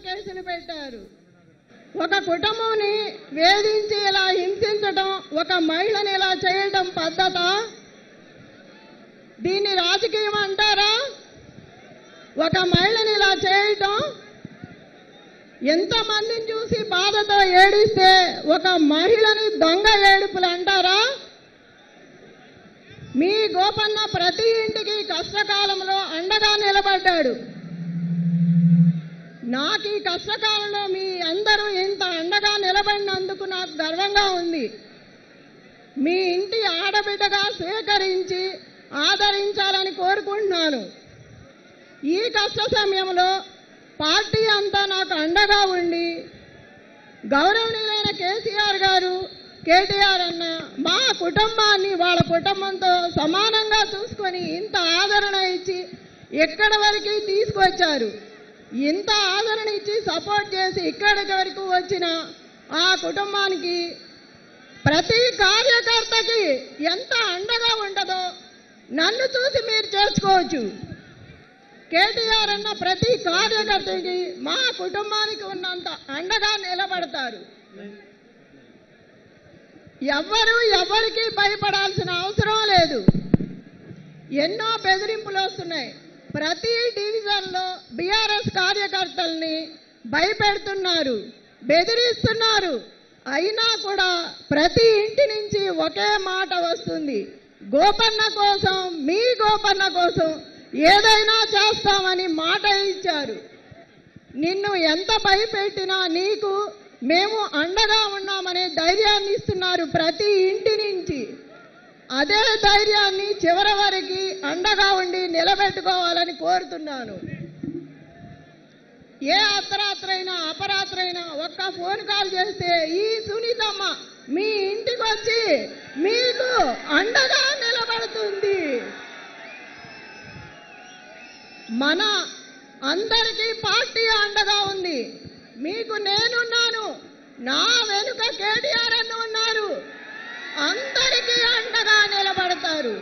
కేసులు పెట్టారు. ఒక కుటుంబాన్ని వేధించి ఇలా హింసించడం, ఒక మహిళని ఇలా చేయడం పద్ధత? దీన్ని రాజకీయం అంటారా? ఒక మహిళని ఇలా చేయటం, ఎంతమందిని చూసి బాధతో ఏడిస్తే ఒక మహిళని దొంగ ఏడుపులు అంటారా? మీ గోపన్న ప్రతి ఇంటికి కష్టకాలంలో అండగా నిలబడ్డాడు. నాకు ఈ కష్టకాలంలో మీ అందరూ ఇంత అండగా నిలబడినందుకు నాకు గర్వంగా ఉంది. మీ ఇంటి ఆడబిడ్డగా స్వీకరించి ఆదరించాలని కోరుకుంటున్నాను. ఈ కష్ట సమయంలో పార్టీ అంతా నాకు అండగా ఉండి, గౌరవనీయులైన కేసీఆర్ గారు, కేటీఆర్ అన్న మా కుటుంబాన్ని వాళ్ళ కుటుంబంతో సమానంగా చూసుకొని ఇంత ఆదరణ ఇచ్చి ఎక్కడి వరకు తీసుకొచ్చారు. ఇంత ఆదరణ ఇచ్చి సపోర్ట్ చేసి ఇక్కడికి వరకు వచ్చిన ఆ కుటుంబానికి, ప్రతి కార్యకర్తకి ఎంత అండగా ఉండదో నన్ను చూసి మీరు చేసుకోవచ్చు. కేటీఆర్ అన్న ప్రతి కార్యకర్తకి మా కుటుంబానికి ఉన్నంత అండగా నిలబడతారు. ఎవరికి భయపడాల్సిన అవసరం లేదు. ఎన్నో బెదిరింపులు వస్తున్నాయి. ప్రతి డివిజన్లో బీఆర్ఎస్ కార్యకర్తల్ని భయపెడుతున్నారు, బెదిరిస్తున్నారు. అయినా కూడా ప్రతి ఇంటి నుంచి ఒకే మాట వస్తుంది, గోపన్న కోసం, మీ గోపన్న కోసం ఏదైనా చేస్తామని మాట ఇచ్చారు. నిన్ను ఎంత భయపెట్టినా నీకు మేము అండగా ఉన్నామనే ధైర్యాన్ని ఇస్తున్నారు ప్రతి ఇంటి నుంచి. అదే ధైర్యాన్ని చివరి వరకు అండగా ఉండి నిలబెట్టుకోవాలని కోరుతున్నాను. ఏ అర్ధరాత్రైనా అపరాత్రైనా ఒక్క ఫోన్ కాల్ చేస్తే ఈ సునీతమ్మ మీ ఇంటికి వచ్చి మీకు అండగా నిలబడుతుంది. మన అందరికీ పార్టీ అండగా ఉంది. మీకు నేనున్నాను, నా వెనుక కేటీఆర్ అన్న ఉన్నారు. అందరికీ అండగా నిలబడతారు.